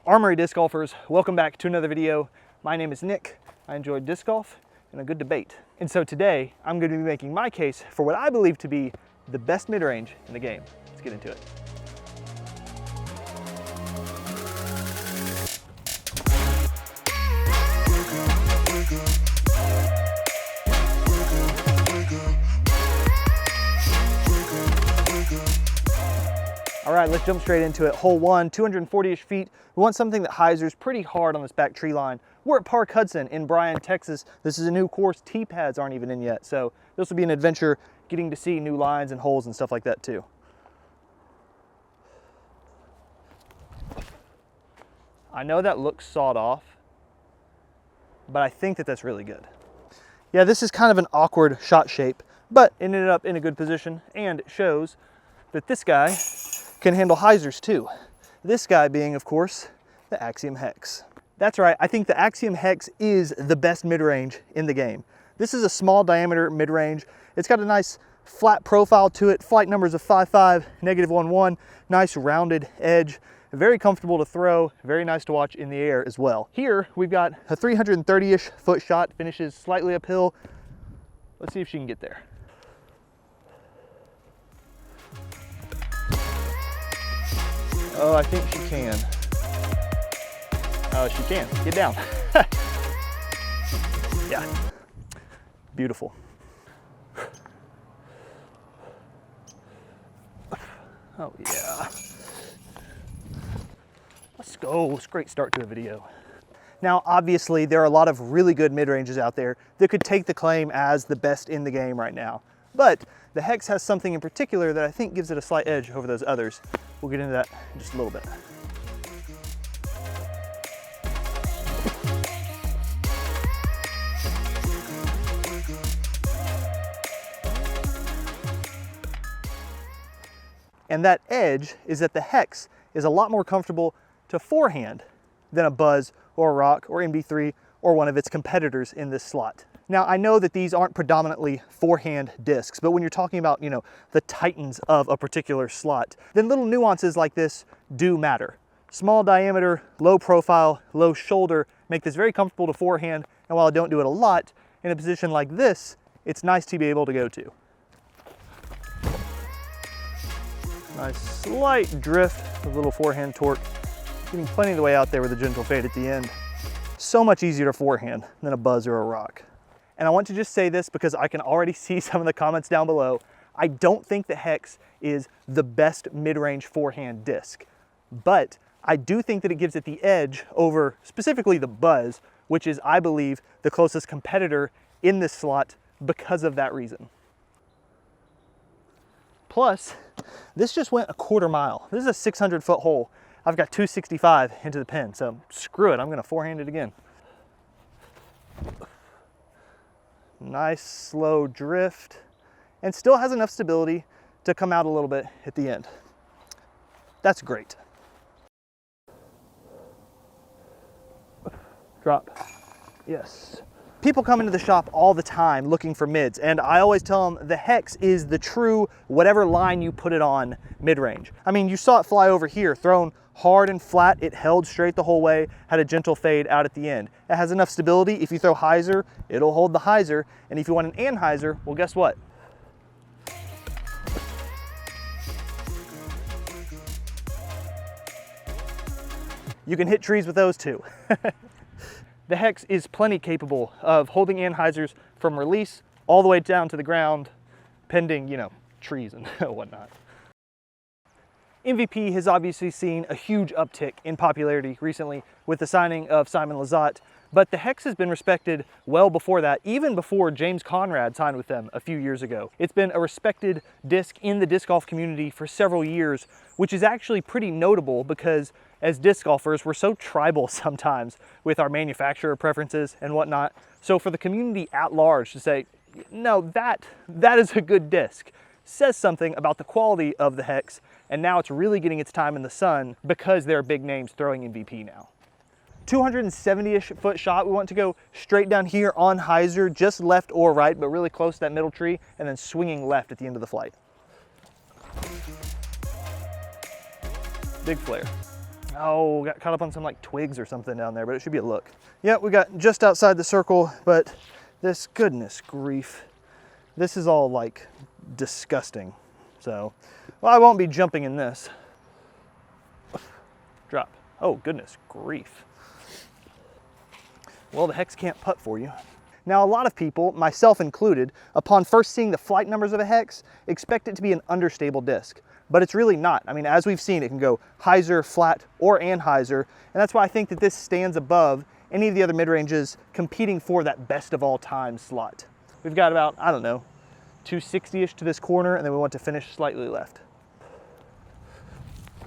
Armory disc golfers, welcome back to another video. My name is Nick. I enjoy disc golf and a good debate. And so today I'm going to be making my case for what I believe to be the best mid-range in the game. Let's get into it. All right, let's jump straight into it. Hole 1, 240-ish feet. We want something that hyzers pretty hard on this back tree line. We're at Park Hudson in Bryan, Texas. This is a new course. Tee pads aren't even in yet, so this will be an adventure getting to see new lines and holes and stuff like that too. I know that looks sawed off, but I think that that's really good. Yeah, this is kind of an awkward shot shape, but it ended up in a good position and it shows that this guy can handle hyzers too. This guy being, of course, the Axiom Hex. That's right, I think the Axiom Hex is the best mid-range in the game. This is a small diameter mid-range. It's got a nice flat profile to it, flight numbers of 5.5, -1.1, nice rounded edge, very comfortable to throw, very nice to watch in the air as well. Here, we've got a 330-ish foot shot, finishes slightly uphill. Let's see if she can get there. Oh, I think she can. Oh, she can. Get down. Yeah. Beautiful. Oh, yeah. Let's go. It's a great start to a video. Now, obviously, there are a lot of really good mid-ranges out there that could take the claim as the best in the game right now. But the Hex has something in particular that I think gives it a slight edge over those others. We'll get into that in just a little bit. And that edge is that the Hex is a lot more comfortable to forehand than a Buzz or a Rock or MB3 or one of its competitors in this slot. Now, I know that these aren't predominantly forehand discs, but when you're talking about, the titans of a particular slot, then little nuances like this do matter. Small diameter, low profile, low shoulder make this very comfortable to forehand, and while I don't do it a lot, in a position like this, it's nice to be able to go to. Nice slight drift, a little forehand torque, getting plenty of the way out there with a gentle fade at the end. So much easier to forehand than a Buzz or a Rock. And I want to just say this because I can already see some of the comments down below. I don't think the Hex is the best mid-range forehand disc, but I do think that it gives it the edge over specifically the Buzz, which is, I believe, the closest competitor in this slot because of that reason. Plus, this just went a quarter mile. This is a 600-foot hole. I've got 265 into the pin, so screw it, I'm gonna forehand it again. Nice slow drift, and still has enough stability to come out a little bit at the end. That's great. Drop, yes. People come into the shop all the time looking for mids, and I always tell them the Hex is the true whatever line you put it on mid-range. I mean, you saw it fly over here, thrown hard and flat, it held straight the whole way, had a gentle fade out at the end. It has enough stability. If you throw hyzer, it'll hold the hyzer, and if you want an anhyzer, well, guess what? You can hit trees with those too. The Hex is plenty capable of holding anhyzers from release all the way down to the ground, pending, trees and whatnot. MVP has obviously seen a huge uptick in popularity recently with the signing of Simon Lizotte, but the Hex has been respected well before that, even before James Conrad signed with them a few years ago. It's been a respected disc in the disc golf community for several years, which is actually pretty notable because as disc golfers, we're so tribal sometimes with our manufacturer preferences and whatnot. So for the community at large to say, no, that is a good disc, says something about the quality of the Hex, and now it's really getting its time in the sun because there are big names throwing MVP now. 270-ish foot shot. We want to go straight down here on hyzer, just left or right, but really close to that middle tree, and then swinging left at the end of the flight. Big flare. Oh, got caught up on some like twigs or something down there, but it should be a look. Yeah, we got just outside the circle, but this, goodness grief, this is all like disgusting. So, well, I won't be jumping in this. Drop. Oh, goodness grief. Well, the hex can't putt for you. Now, a lot of people, myself included, upon first seeing the flight numbers of a hex, expect it to be an understable disc, but it's really not. I mean, as we've seen, it can go hyzer, flat, or anhyzer, and that's why I think that this stands above any of the other mid-ranges competing for that best of all time slot. We've got about, I don't know, 260-ish to this corner, and then we want to finish slightly left.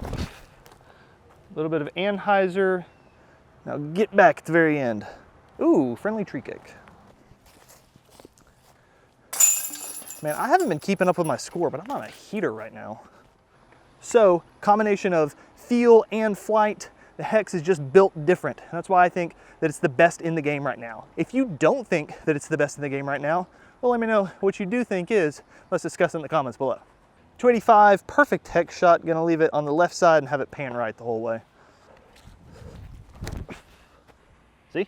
A little bit of anhyzer. Now get back at the very end. Ooh, friendly tree kick. Man, I haven't been keeping up with my score, but I'm on a heater right now. So, combination of feel and flight, the hex is just built different. And that's why I think that it's the best in the game right now. If you don't think that it's the best in the game right now, well, let me know what you do think is. Let's discuss it in the comments below. 285, perfect hex shot. Gonna leave it on the left side and have it pan right the whole way. See?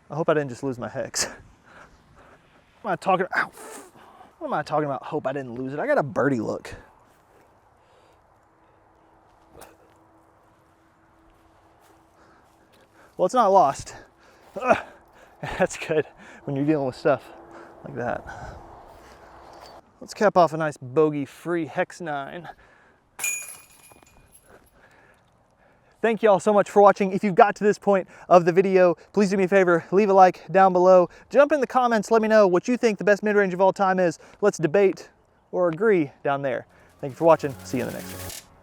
I hope I didn't just lose my hex. What am I talking about? What am I talking about? Hope I didn't lose it. I got a birdie look. Well, it's not lost. Ugh. That's good when you're dealing with stuff like that. Let's cap off a nice bogey-free hex 9. Thank you all so much for watching. If you've got to this point of the video, please do me a favor, leave a like down below. Jump in the comments, let me know what you think the best mid-range of all time is. Let's debate or agree down there. Thank you for watching. See you in the next one.